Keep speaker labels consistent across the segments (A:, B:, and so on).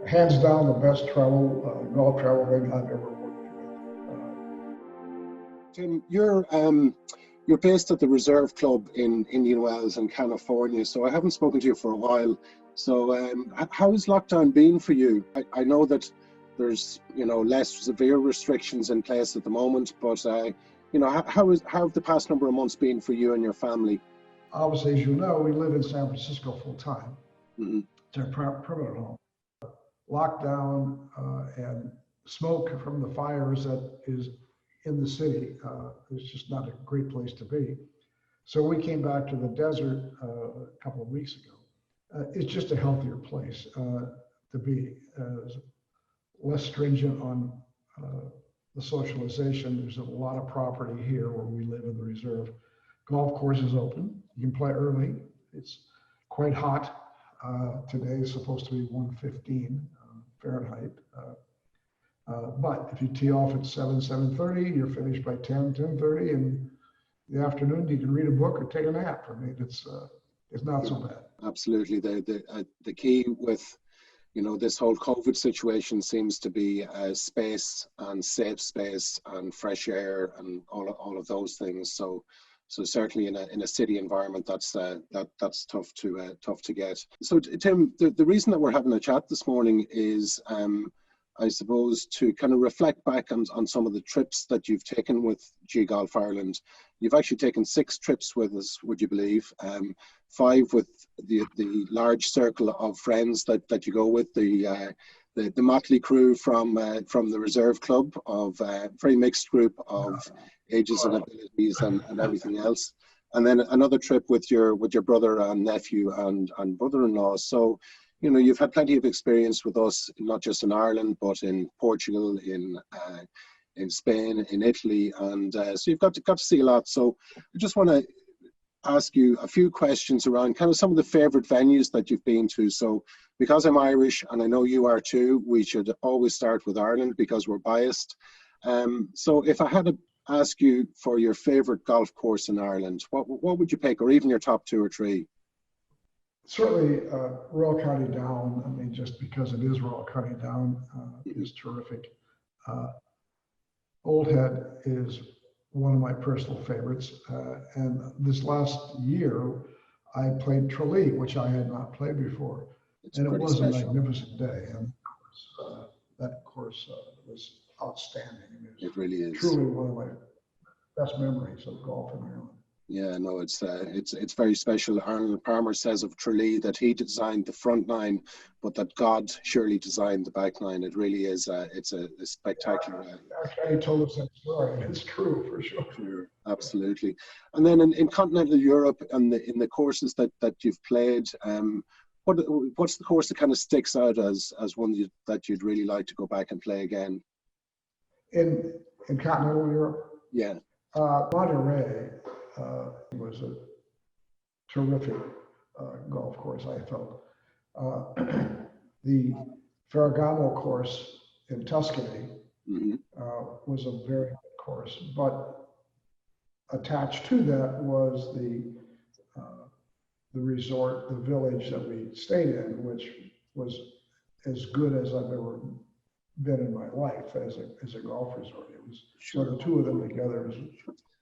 A: Hands down, the best golf travel thing I've ever worked with.
B: Tim, you're based at the Reserve Club in Indian Wells in California, so I haven't spoken to you for a while. So how has lockdown been for you? I know that there's less severe restrictions in place at the moment, but how have the past number of months been for you and your family?
A: Obviously, as you know, we live in San Francisco full time.
B: Mm-hmm.
A: It's our permanent home. Lockdown and smoke from the fires that is in the city is just not a great place to be. So we came back to the desert a couple of weeks ago. It's just a healthier place to be. Less stringent on the socialization. There's a lot of property here where we live in the reserve. Golf course is open. You can play early. It's quite hot. Today is supposed to be 115 Fahrenheit. But if you tee off at 7:30, you're finished by 10:30, and in the afternoon you can read a book or take a nap. I mean, it's not so bad.
B: Absolutely. The key with this whole COVID situation seems to be space and safe space and fresh air and all of those things. So certainly in a city environment, that's tough to get. So Tim, the reason that we're having a chat this morning is I suppose to kind of reflect back on some of the trips that you've taken with G Golf Ireland. You've actually taken 6 trips with us, would you believe? 5 with the large circle of friends that you go with, the motley crew from the Reserve Club, of very mixed group of ages and abilities and everything else, and then another trip with your brother and nephew and brother-in-law. So you've had plenty of experience with us, not just in Ireland, but in Portugal, in Spain, in Italy, and so you've got to see a lot. So I just want to ask you a few questions around kind of some of the favorite venues that you've been to. So because I'm Irish, and I know you are too, we should always start with Ireland because we're biased. So if I had to ask you for your favorite golf course in Ireland, what would you pick, or even your top 2 or 3?
A: Certainly, Royal County Down. I mean, just because it is Royal County Down, is terrific. Old Head is one of my personal favorites. And this last year, I played Tralee, which I had not played before. And it was special. A magnificent day. And that course was outstanding. I mean,
B: it really is.
A: Truly one of my best memories of golf in Ireland.
B: Yeah, no, it's very special. Arnold Palmer says of Tralee that he designed the front nine, but that God surely designed the back nine. It really is. It's a spectacular.
A: Actually, he told us that story. It's true for sure.
B: Sure, absolutely. And then in continental Europe and in the courses that you've played, what's the course that kind of sticks out as one that you'd really like to go back and play again?
A: In continental Europe?
B: Yeah.
A: Monterey was a terrific golf course, I felt. The Ferragamo course in Tuscany was a very good course, but attached to that was the resort, the village that we stayed in, which was as good as I've ever been in my life as a golf resort. It was so the two of them together was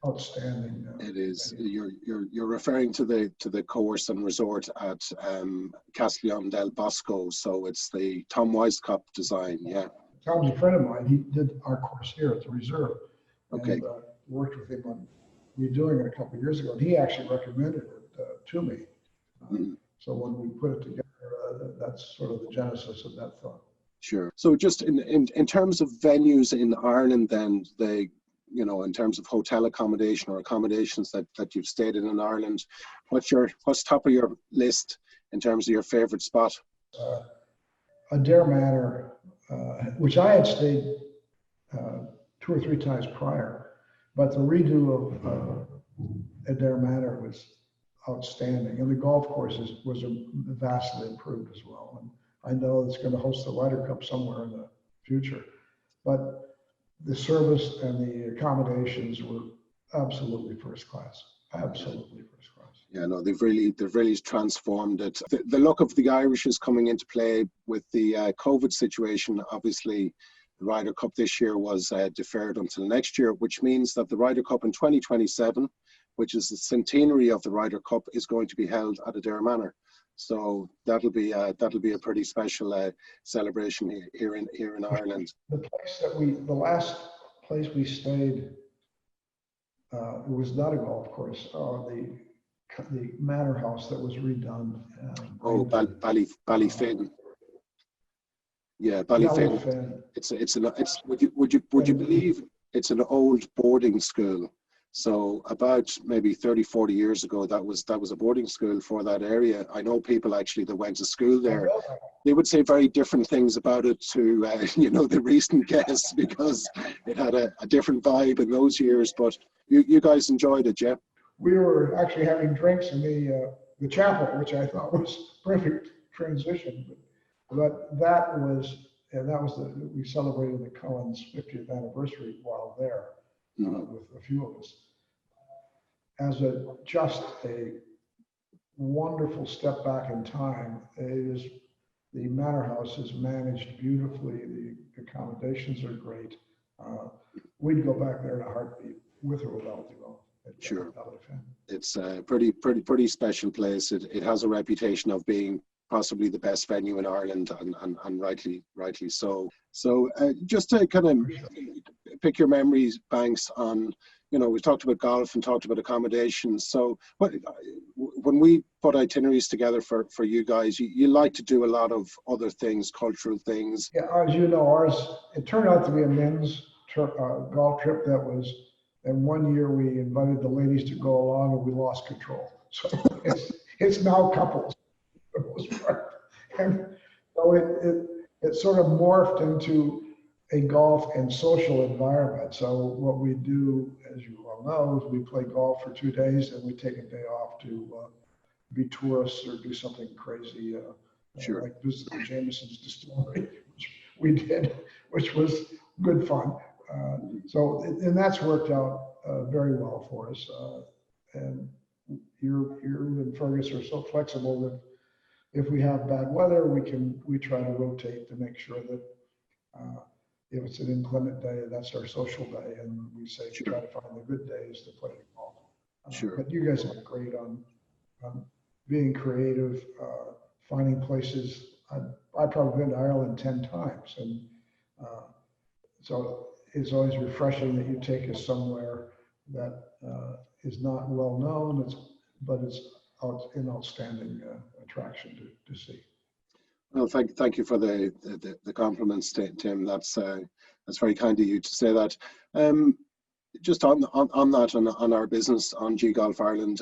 A: outstanding.
B: It is. You're referring to the course and resort at Castellón del Bosco. So it's the Tom Weisskopf design. Yeah.
A: Tom's a friend of mine. He did our course here at the reserve.
B: Okay.
A: And worked with him on redoing it a couple of years ago, and he actually recommended it to me. So when we put it together, that's sort of the genesis of that thought.
B: Sure. So just in terms of venues in Ireland, then in terms of hotel accommodation or accommodations that you've stayed in Ireland, what's top of your list in terms of your favorite spot?
A: Adair Manor, which I had stayed 2 or 3 times prior, but the redo of Adair Manor was outstanding, and the golf course was vastly improved as well. And I know it's going to host the Ryder Cup somewhere in the future, but the service and the accommodations were absolutely first class. Absolutely first class.
B: Yeah, no, they've really transformed it. The look of the Irish is coming into play with the COVID situation. Obviously, the Ryder Cup this year was deferred until next year, which means that the Ryder Cup in 2027, which is the centenary of the Ryder Cup, is going to be held at Adare Manor. So that'll be a pretty special celebration here in Ireland.
A: The last place we stayed, it was not a golf course. The manor house that was redone.
B: Ballyfin. Yeah, Ballyfin. Would you believe it's an old boarding school? So about maybe 30, 40 years ago, that was a boarding school for that area. I know people actually that went to school there. They would say very different things about it to the recent guests, because it had a different vibe in those years. But you guys enjoyed it, yeah?
A: We were actually having drinks in the chapel, which I thought was perfect transition. But we celebrated the Cullen's 50th anniversary while there, with a few of us. As just a wonderful step back in time, the manor house is managed beautifully. The accommodations are great. We'd go back there in a heartbeat, with or without the golf.
B: Sure. It's a pretty special place. It has a reputation of being possibly the best venue in Ireland, and rightly so. So just to kind of pick your memories, Banks, on, we've talked about golf and talked about accommodations. So when we put itineraries together for you guys, you like to do a lot of other things, cultural things.
A: Yeah, as you know, ours, it turned out to be a men's golf trip that was. And one year we invited the ladies to go along, and we lost control. So it's now couples for the most part. And so it sort of morphed into a golf and social environment. So what we do, as you well know, is we play golf for 2 days, and we take a day off to be tourists or do something crazy,
B: Sure.
A: like visit the Jameson's distillery, which we did, which was good fun. And that's worked out very well for us. And you and Fergus are so flexible that if we have bad weather, we try to rotate to make sure that if it's an inclement day, that's our social day, and we say try to find the good days to play golf.
B: Sure.
A: But you guys are great on being creative, finding places. I've probably been to Ireland 10 times, and so it's always refreshing that you take us somewhere that is not well known, but it's an outstanding attraction to see.
B: Well, thank you for the compliments, Tim. That's very kind of you to say that. Just on that, on our business, on G Golf Ireland,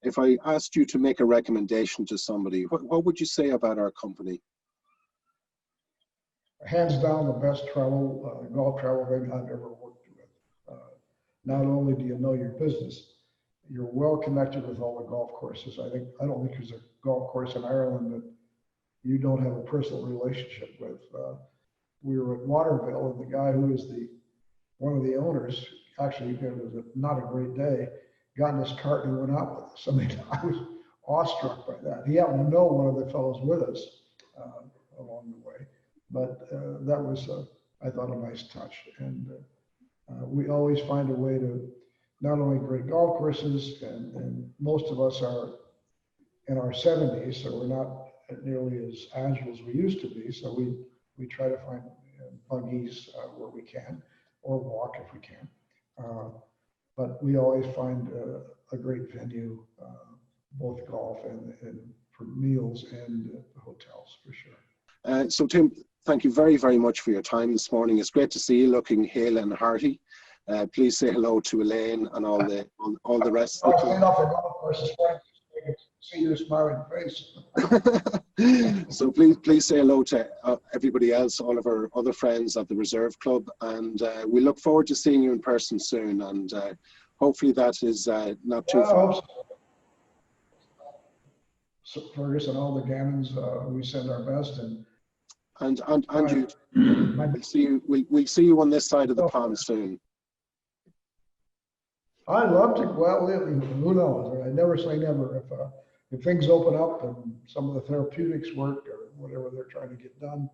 B: if I asked you to make a recommendation to somebody, what would you say about our company?
A: Hands down, the best golf travel agent I've ever worked with. Not only do you know your business, you're well connected with all the golf courses. I don't think there's a golf course in Ireland that you don't have a personal relationship with. We were at Waterville, and the guy who is one of the owners, actually, it was not a great day, got in his cart and went out with us. I mean, I was awestruck by that. He happened to know one of the fellows with us along the way. But that was, I thought, a nice touch. And we always find a way to not only great golf courses, and most of us are in our 70s, so we're not nearly as agile as we used to be. So we try to find buggies where we can, or walk if we can. But we always find a great venue, both golf and for meals and hotels, for sure.
B: So Tim, thank you very, very much for your time this morning. It's great to see you looking hale and hearty. Please say hello to Elaine and all the rest.
A: I'll stand off the golf course so I can see your smiling face.
B: So please say hello to everybody else, all of our other friends at the Reserve Club, and we look forward to seeing you in person soon. And hopefully that is not too far.
A: So Fergus and all the Gannons, we send our best,
B: and you, we'll see you on this side of the pond soon.
A: I'd love to. Well, who knows? I never say never. If things open up and some of the therapeutics work or whatever they're trying to get done,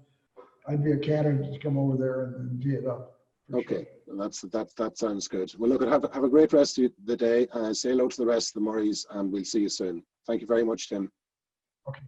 A: I'd be a candidate to come over there and tee it up.
B: Okay,
A: Sure.
B: well, that sounds good. Well, look, have a great rest of the day. Say hello to the rest of the Murrays, and we'll see you soon. Thank you very much, Tim.
A: Okay.